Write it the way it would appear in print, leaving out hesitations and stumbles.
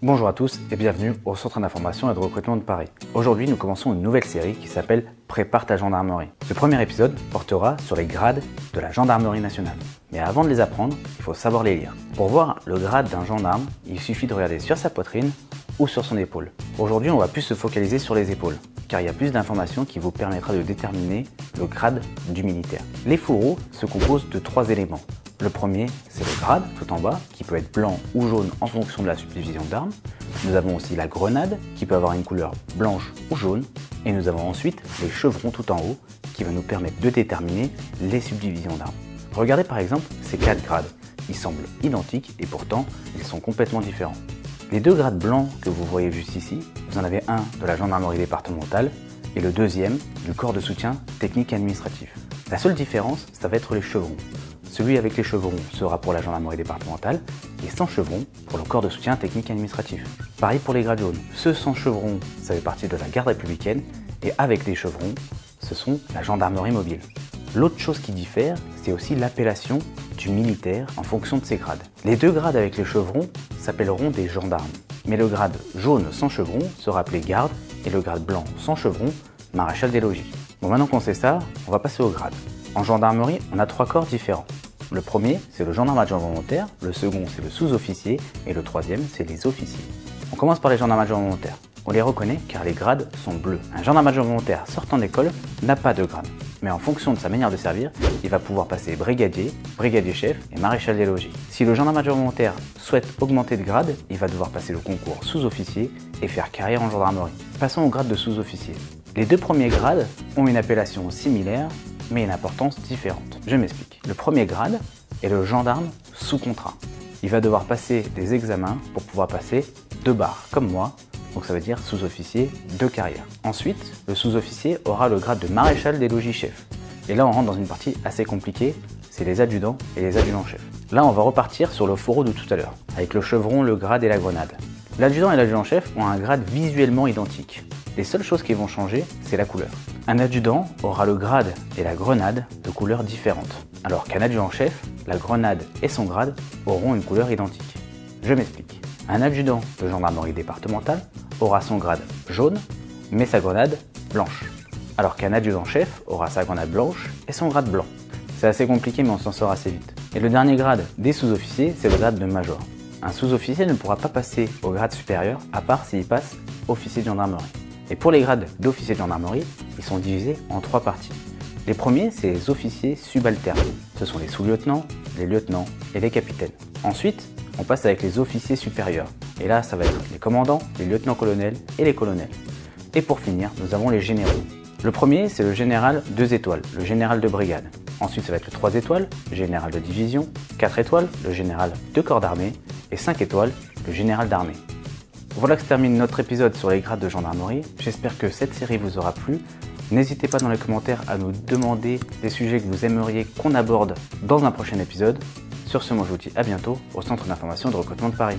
Bonjour à tous et bienvenue au Centre d'information et de recrutement de Paris. Aujourd'hui, nous commençons une nouvelle série qui s'appelle Prépare ta gendarmerie. Ce premier épisode portera sur les grades de la gendarmerie nationale. Mais avant de les apprendre, il faut savoir les lire. Pour voir le grade d'un gendarme, il suffit de regarder sur sa poitrine ou sur son épaule. Aujourd'hui, on va plus se focaliser sur les épaules, car il y a plus d'informations qui vous permettra de déterminer le grade du militaire. Les fourreaux se composent de 3 éléments. Le premier, c'est le grade, tout en bas, qui peut être blanc ou jaune en fonction de la subdivision d'armes. Nous avons aussi la grenade, qui peut avoir une couleur blanche ou jaune. Et nous avons ensuite les chevrons tout en haut, qui va nous permettre de déterminer les subdivisions d'armes. Regardez par exemple ces 4 grades. Ils semblent identiques et pourtant, ils sont complètement différents. Les 2 grades blancs que vous voyez juste ici, vous en avez un de la gendarmerie départementale et le deuxième du corps de soutien technique et administratif. La seule différence, ça va être les chevrons. Celui avec les chevrons sera pour la gendarmerie départementale et sans chevrons pour le corps de soutien technique et administratif. Pareil pour les grades jaunes. Ceux sans chevrons, ça fait partie de la garde républicaine et avec les chevrons, ce sont la gendarmerie mobile. L'autre chose qui diffère, c'est aussi l'appellation du militaire en fonction de ses grades. Les 2 grades avec les chevrons s'appelleront des gendarmes. Mais le grade jaune sans chevron sera appelé garde et le grade blanc sans chevron, maréchal des logis. Bon, maintenant qu'on sait ça, on va passer au grade. En gendarmerie, on a 3 corps différents. Le premier, c'est le gendarme adjoint volontaire, le second, c'est le sous-officier et le troisième, c'est les officiers. On commence par les gendarmes adjoints volontaires. On les reconnaît car les grades sont bleus. Un gendarme adjoint volontaire sortant d'école n'a pas de grade, mais en fonction de sa manière de servir, il va pouvoir passer brigadier, brigadier chef et maréchal des logis. Si le gendarme adjoint volontaire souhaite augmenter de grade, il va devoir passer le concours sous-officier et faire carrière en gendarmerie. Passons au grade de sous-officier. Les 2 premiers grades ont une appellation similaire, mais une importance différente. Je m'explique. Le premier grade est le gendarme sous contrat. Il va devoir passer des examens pour pouvoir passer 2 barres, comme moi, donc ça veut dire sous-officier de carrière. Ensuite, le sous-officier aura le grade de maréchal des logis chef. Et là, on rentre dans une partie assez compliquée, c'est les adjudants et les adjudants-chefs. Là, on va repartir sur le fourreau de tout à l'heure, avec le chevron, le grade et la grenade. L'adjudant et l'adjudant-chef ont un grade visuellement identique. Les seules choses qui vont changer, c'est la couleur. Un adjudant aura le grade et la grenade de couleurs différentes, alors qu'un adjudant-chef, la grenade et son grade auront une couleur identique. Je m'explique. Un adjudant de gendarmerie départementale aura son grade jaune, mais sa grenade blanche, alors qu'un adjudant-chef aura sa grenade blanche et son grade blanc. C'est assez compliqué, mais on s'en sort assez vite. Et le dernier grade des sous-officiers, c'est le grade de major. Un sous-officier ne pourra pas passer au grade supérieur, à part s'il passe officier de gendarmerie. Et pour les grades d'officier de gendarmerie, ils sont divisés en 3 parties. Les premiers, c'est les officiers subalternes. Ce sont les sous-lieutenants, les lieutenants et les capitaines. Ensuite, on passe avec les officiers supérieurs. Et là, ça va être les commandants, les lieutenants-colonels et les colonels. Et pour finir, nous avons les généraux. Le premier, c'est le général 2 étoiles, le général de brigade. Ensuite, ça va être le 3 étoiles, le général de division, 4 étoiles, le général de corps d'armée et 5 étoiles, le général d'armée. Voilà que se termine notre épisode sur les grades de gendarmerie. J'espère que cette série vous aura plu. N'hésitez pas dans les commentaires à nous demander des sujets que vous aimeriez qu'on aborde dans un prochain épisode. Sur ce, moi je vous dis à bientôt au Centre d'information et de recrutement de Paris.